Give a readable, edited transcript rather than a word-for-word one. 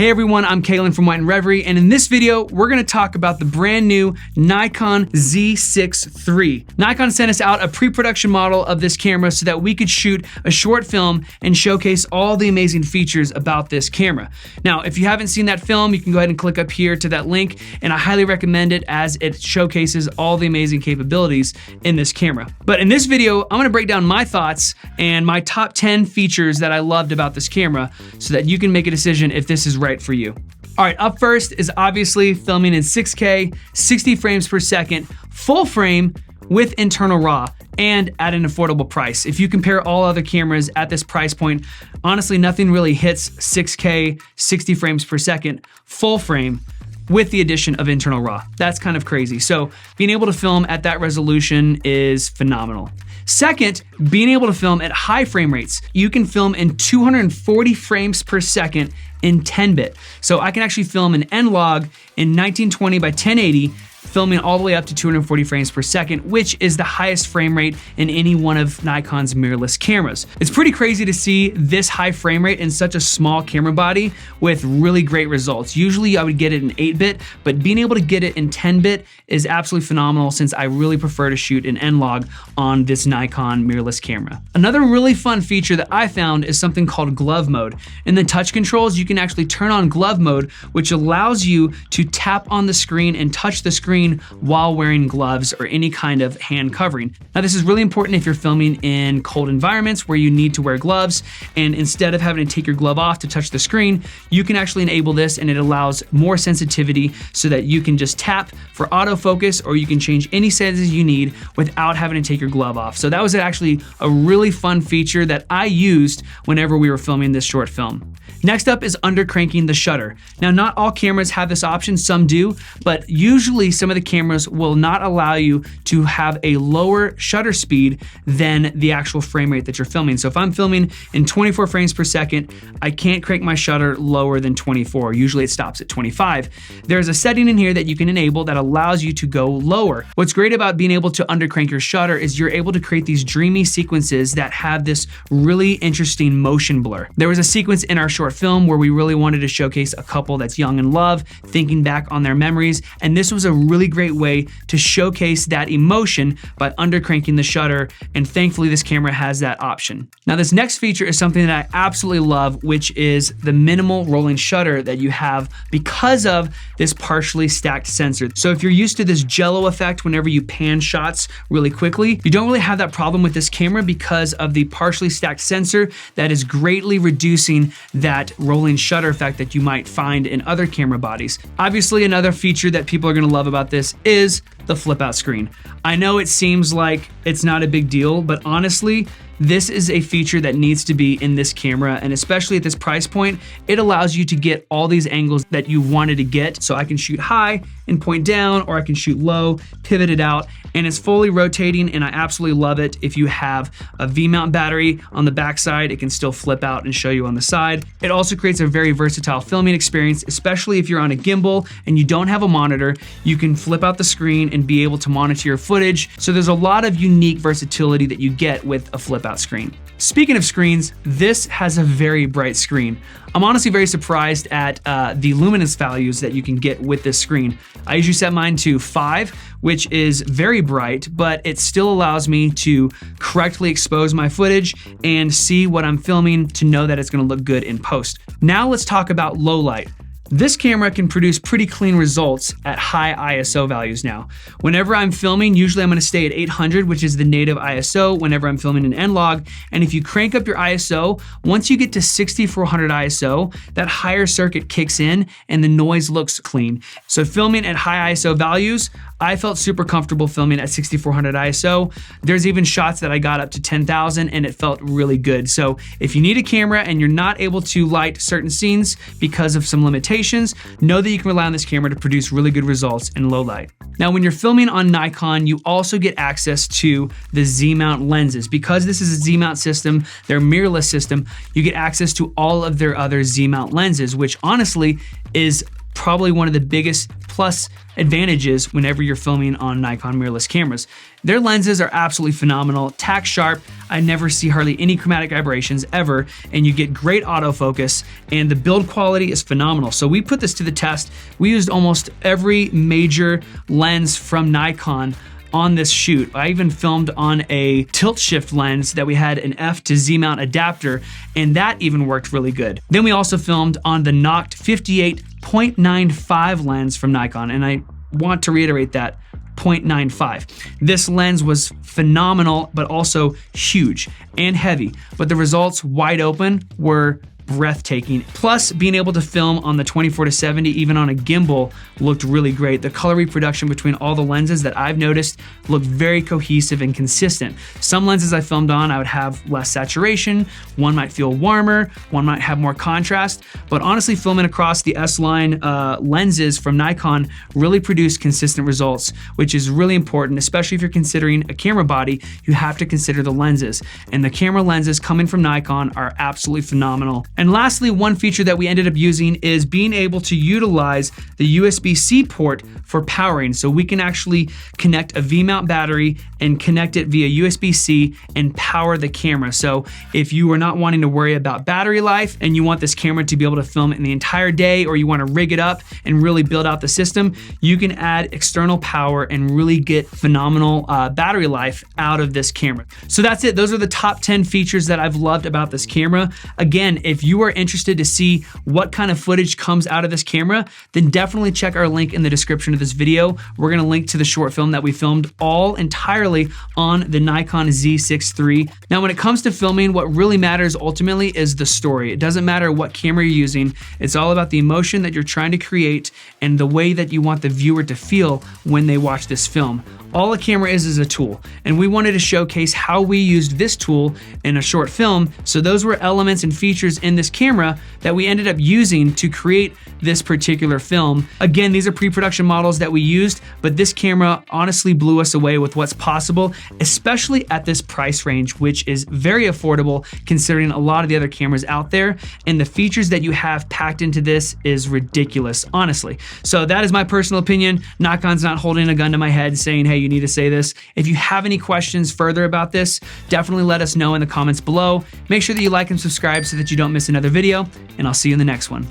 Hey everyone, I'm Kalen from White and Reverie, and in this video, we're gonna talk about the brand new Nikon Z6iii. Nikon sent us out a pre-production model of this camera so that we could shoot a short film and showcase all the amazing features about this camera. Now, if you haven't seen that film, you can go ahead and click up here to that link, and I highly recommend it as it showcases all the amazing capabilities in this camera. But in this video, I'm gonna break down my thoughts and my top 10 features that I loved about this camera so that you can make a decision if this is right for you. All right, up first is obviously filming in 6K, 60 frames per second, full frame with internal RAW, and at an affordable price. If you compare all other cameras at this price point, honestly, nothing really hits 6K, 60 frames per second, full frame, with the addition of internal RAW. That's kind of crazy. So being able to film at that resolution is phenomenal. Second, being able to film at high frame rates. You can film in 240 frames per second in 10-bit. So I can actually film an N-Log in 1920 by 1080, filming all the way up to 240 frames per second, which is the highest frame rate in any one of Nikon's mirrorless cameras. It's pretty crazy to see this high frame rate in such a small camera body with really great results. Usually I would get it in 8-bit, but being able to get it in 10-bit is absolutely phenomenal since I really prefer to shoot an N-Log on this Nikon mirrorless camera. Another really fun feature that I found is something called glove mode. In the touch controls, you can actually turn on glove mode, which allows you to tap on the screen and touch the screen while wearing gloves or any kind of hand covering. Now, this is really important if you're filming in cold environments where you need to wear gloves, and instead of having to take your glove off to touch the screen, you can actually enable this and it allows more sensitivity so that you can just tap for autofocus or you can change any settings you need without having to take your glove off. So that was actually a really fun feature that I used whenever we were filming this short film. Next up is undercranking the shutter. Now, not all cameras have this option, some do, but usually some of the cameras will not allow you to have a lower shutter speed than the actual frame rate that you're filming. So if I'm filming in 24 frames per second, I can't crank my shutter lower than 24. Usually it stops at 25. There's a setting in here that you can enable that allows you to go lower. What's great about being able to undercrank your shutter is you're able to create these dreamy sequences that have this really interesting motion blur. There was a sequence in our short film where we really wanted to showcase a couple that's young in love, thinking back on their memories, and this was a really great way to showcase that emotion by undercranking the shutter, and thankfully this camera has that option. Now, this next feature is something that I absolutely love, which is the minimal rolling shutter that you have because of this partially stacked sensor. So if you're used to this jello effect whenever you pan shots really quickly, you don't really have that problem with this camera because of the partially stacked sensor that is greatly reducing that rolling shutter effect that you might find in other camera bodies. Obviously, another feature that people are gonna love about this is the flip out screen. I know it seems like it's not a big deal, but honestly, this is a feature that needs to be in this camera, and especially at this price point, it allows you to get all these angles that you wanted to get. So I can shoot high and point down, or I can shoot low, pivot it out, and it's fully rotating, and I absolutely love it. If you have a V-mount battery on the backside, it can still flip out and show you on the side. It also creates a very versatile filming experience, especially if you're on a gimbal and you don't have a monitor. You can flip out the screen and be able to monitor your footage. So there's a lot of unique versatility that you get with a flip out screen. Speaking of screens, this has a very bright screen. I'm honestly very surprised at the luminance values that you can get with this screen. I usually set mine to 5, which is very bright, but it still allows me to correctly expose my footage and see what I'm filming to know that it's gonna look good in post. Now let's talk about low light. This camera can produce pretty clean results at high ISO values now. Whenever I'm filming, usually I'm gonna stay at 800, which is the native ISO whenever I'm filming an N-Log. And if you crank up your ISO, once you get to 6400 ISO, that higher circuit kicks in and the noise looks clean. So filming at high ISO values, I felt super comfortable filming at 6400 ISO. There's even shots that I got up to 10,000 and it felt really good. So if you need a camera and you're not able to light certain scenes because of some limitations, know that you can rely on this camera to produce really good results in low light. Now, when you're filming on Nikon, you also get access to the Z-mount lenses. Because this is a Z-mount system, their mirrorless system, you get access to all of their other Z-mount lenses, which honestly is probably one of the biggest plus advantages whenever you're filming on Nikon mirrorless cameras. Their lenses are absolutely phenomenal, tack sharp. I never see hardly any chromatic aberrations ever, and you get great autofocus, and the build quality is phenomenal. So we put this to the test. We used almost every major lens from Nikon on this shoot. I even filmed on a tilt shift lens that we had an F to Z mount adapter, and that even worked really good. Then we also filmed on the Noct 58.95 lens from Nikon, and I want to reiterate that, 0.95. This lens was phenomenal, but also huge and heavy, but the results wide open were breathtaking. Plus, being able to film on the 24-70, even on a gimbal, looked really great. The color reproduction between all the lenses that I've noticed looked very cohesive and consistent. Some lenses I filmed on, I would have less saturation, one might feel warmer, one might have more contrast, but honestly, filming across the S-line lenses from Nikon really produced consistent results, which is really important, especially if you're considering a camera body. You have to consider the lenses, and the camera lenses coming from Nikon are absolutely phenomenal. And lastly, one feature that we ended up using is being able to utilize the USB-C port for powering. So we can actually connect a V-mount battery and connect it via USB-C and power the camera. So if you are not wanting to worry about battery life and you want this camera to be able to film in the entire day, or you want to rig it up and really build out the system, you can add external power and really get phenomenal battery life out of this camera. So that's it. Those are the top 10 features that I've loved about this camera. Again, if you are interested to see what kind of footage comes out of this camera, then definitely check our link in the description of this video. We're gonna link to the short film that we filmed all entirely on the Nikon Z6iii. Now, when it comes to filming, what really matters ultimately is the story. It doesn't matter what camera you're using. It's all about the emotion that you're trying to create and the way that you want the viewer to feel when they watch this film. All a camera is a tool, and we wanted to showcase how we used this tool in a short film. So those were elements and features in this camera that we ended up using to create this particular film. Again, these are pre-production models that we used, but this camera honestly blew us away with what's possible, especially at this price range, which is very affordable considering a lot of the other cameras out there, and the features that you have packed into this is ridiculous, honestly. So that is my personal opinion. Nikon's not holding a gun to my head saying, hey, you need to say this. If you have any questions further about this, definitely let us know in the comments below. Make sure that you like and subscribe so that you don't miss another video, and I'll see you in the next one.